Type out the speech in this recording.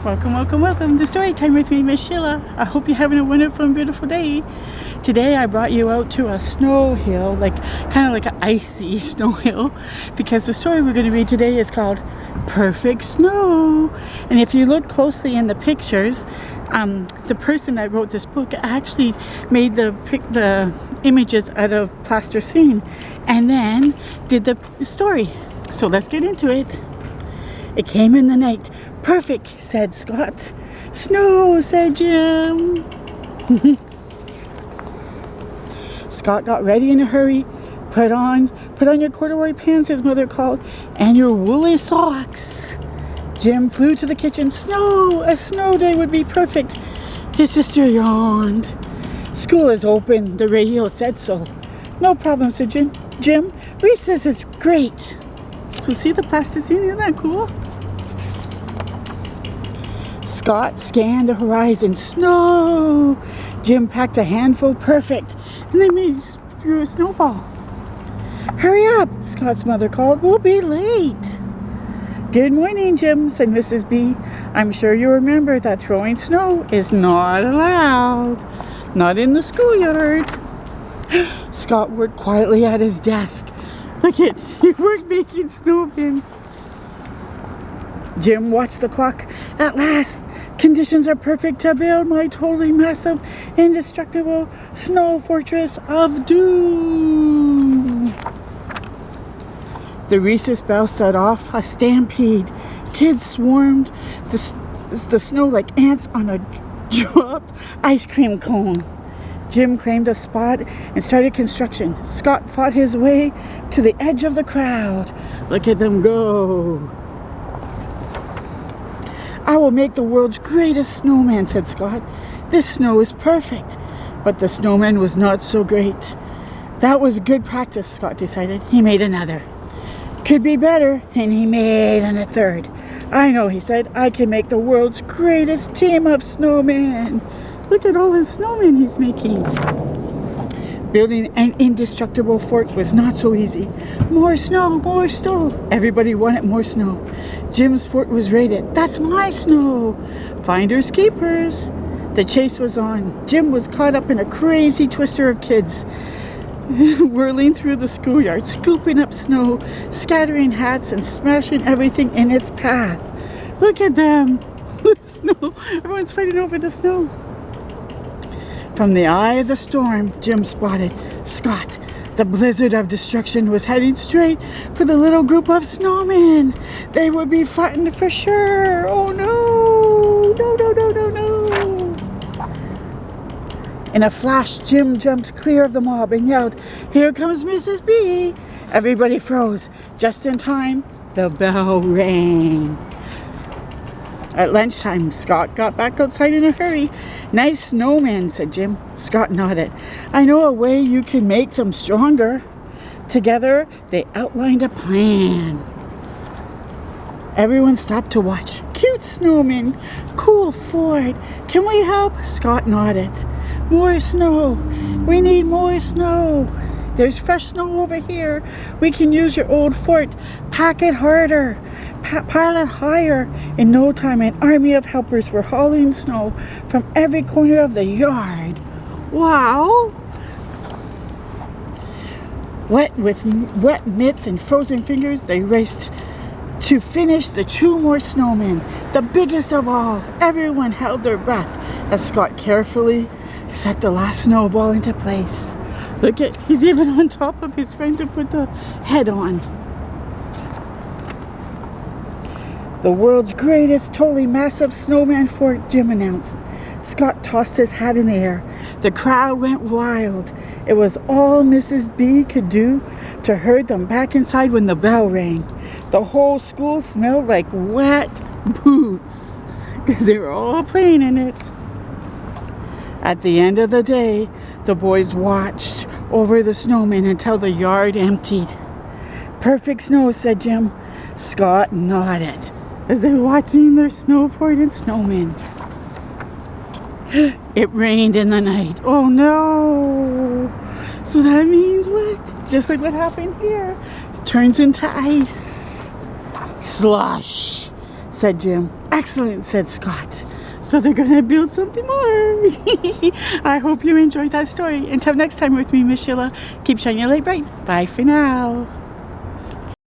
Welcome, welcome, welcome to Story Time with me, Miss Sheila. I hope you're having a wonderful and beautiful day. Today I brought you out to a snow hill, kind of like an icy snow hill, because the story we're going to read today is called Perfect Snow. And if you look closely in the pictures, the person that wrote this book actually made the images out of plasticine and then did the story. So let's get into it. It came in the night. Perfect, said Scott. Snow, said Jim. Scott got ready in a hurry. Put on your corduroy pants, his mother called, and your woolly socks. Jim flew to the kitchen. Snow! A snow day would be perfect. His sister yawned. School is open, the radio said so. No problem, said Jim. Jim, recess is great. So see the plasticine, isn't that cool? Scott scanned the horizon. Snow! Jim packed a handful. Perfect. And they threw a snowball. Hurry up, Scott's mother called. We'll be late. Good morning, Jim, said Mrs. B. I'm sure you remember that throwing snow is not allowed. Not in the schoolyard. Scott worked quietly at his desk. Look at, he worked making snowmen. Jim watched the clock. At last, conditions are perfect to build my totally massive, indestructible snow fortress of doom. The recess bell set off a stampede. Kids swarmed the snow like ants on a dropped ice cream cone. Jim claimed a spot and started construction. Scott fought his way to the edge of the crowd. Look at them go. I will make the world's greatest snowman, said Scott. This snow is perfect. But the snowman was not so great. That was good practice, Scott decided. He made another. Could be better, and he made a third. I know, he said. I can make the world's greatest team of snowmen. Look at all the snowmen he's making. Building an indestructible fort was not so easy. More snow, more snow. Everybody wanted more snow. Jim's fort was raided. That's my snow. Finders keepers. The chase was on. Jim was caught up in a crazy twister of kids, whirling through the schoolyard, scooping up snow, scattering hats, and smashing everything in its path. Look at them. The snow. Everyone's fighting over the snow. From the eye of the storm, Jim spotted Scott. The blizzard of destruction was heading straight for the little group of snowmen. They would be flattened for sure. Oh no! No, no, no, no, no! In a flash, Jim jumped clear of the mob and yelled, Here comes Mrs. B! Everybody froze. Just in time, the bell rang. At lunchtime, Scott got back outside in a hurry. Nice snowman, said Jim. Scott nodded. I know a way you can make them stronger. Together, they outlined a plan. Everyone stopped to watch. Cute snowman. Cool fort. Can we help? Scott nodded. More snow. We need more snow. There's fresh snow over here. We can use your old fort. Pack it harder. Pile it higher. In no time, an army of helpers were hauling snow from every corner of the yard. Wow! With wet mitts and frozen fingers, they raced to finish the 2 more snowmen, the biggest of all. Everyone held their breath as Scott carefully set the last snowball into place. Look at, he's even on top of his friend to put the head on. The world's greatest, totally massive snowman fort, Jim announced. Scott tossed his hat in the air. The crowd went wild. It was all Mrs. B could do to herd them back inside when the bell rang. The whole school smelled like wet boots because they were all playing in it. At the end of the day, the boys watched over the snowmen until the yard emptied. Perfect snow, said Jim. Scott nodded as they were watching their snow fort and snowmen. It rained in the night. Oh no! So that means what? Just like what happened here. It turns into ice. Slush. said Jim. Excellent, said Scott. So they're going to build something more. I hope you enjoyed that story. Until next time with me, Miss Sheila, keep shining your light bright. Bye for now.